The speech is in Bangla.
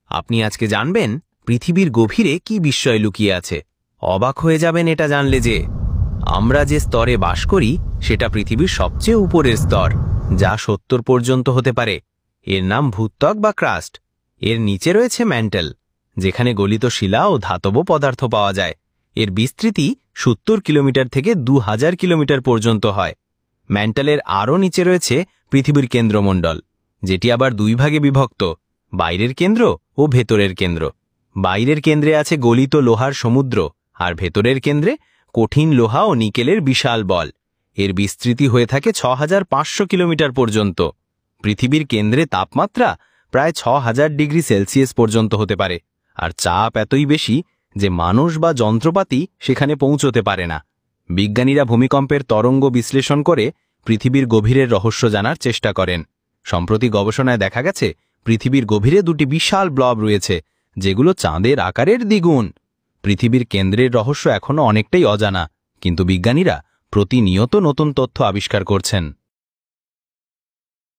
আপনি আজকে জানবেন পৃথিবীর গভীরে কি বিস্ময় লুকিয়ে আছে। অবাক হয়ে যাবেন এটা জানলে যে আমরা যে স্তরে বাস করি সেটা পৃথিবীর সবচেয়ে উপরের স্তর, যা 70 পর্যন্ত হতে পারে। এর নাম ভূত্বক বা ক্রাস্ট। এর নিচে রয়েছে ম্যান্টেল, যেখানে গলিত শিলা ও ধাতব পদার্থ পাওয়া যায়। এর বিস্তৃতি 70 কিলোমিটার থেকে 2000 কিলোমিটার পর্যন্ত হয়। ম্যান্টেলের আরও নিচে রয়েছে পৃথিবীর কেন্দ্রমণ্ডল, যেটি আবার দুই ভাগে বিভক্ত, বাইরের কেন্দ্র ও ভেতরের কেন্দ্র। বাইরের কেন্দ্রে আছে গলিত লোহার সমুদ্র, আর ভেতরের কেন্দ্রে কঠিন লোহা ও নিকেলের বিশাল বল। এর বিস্তৃতি হয়ে থাকে 6500 কিলোমিটার পর্যন্ত। পৃথিবীর কেন্দ্রে তাপমাত্রা প্রায় 6000 ডিগ্রি সেলসিয়াস পর্যন্ত হতে পারে, আর চাপ এতই বেশি যে মানুষ বা যন্ত্রপাতি সেখানে পৌঁছতে পারে না। বিজ্ঞানীরা ভূমিকম্পের তরঙ্গ বিশ্লেষণ করে পৃথিবীর গভীরের রহস্য জানার চেষ্টা করেন। সম্প্রতি গবেষণায় দেখা গেছে পৃথিবীর গভীরে দুটি বিশাল ব্লব রয়েছে, যেগুলো চাঁদের আকারের দ্বিগুণ। পৃথিবীর কেন্দ্রের রহস্য এখনও অনেকটাই অজানা, কিন্তু বিজ্ঞানীরা প্রতিনিয়ত নতুন তথ্য আবিষ্কার করছেন।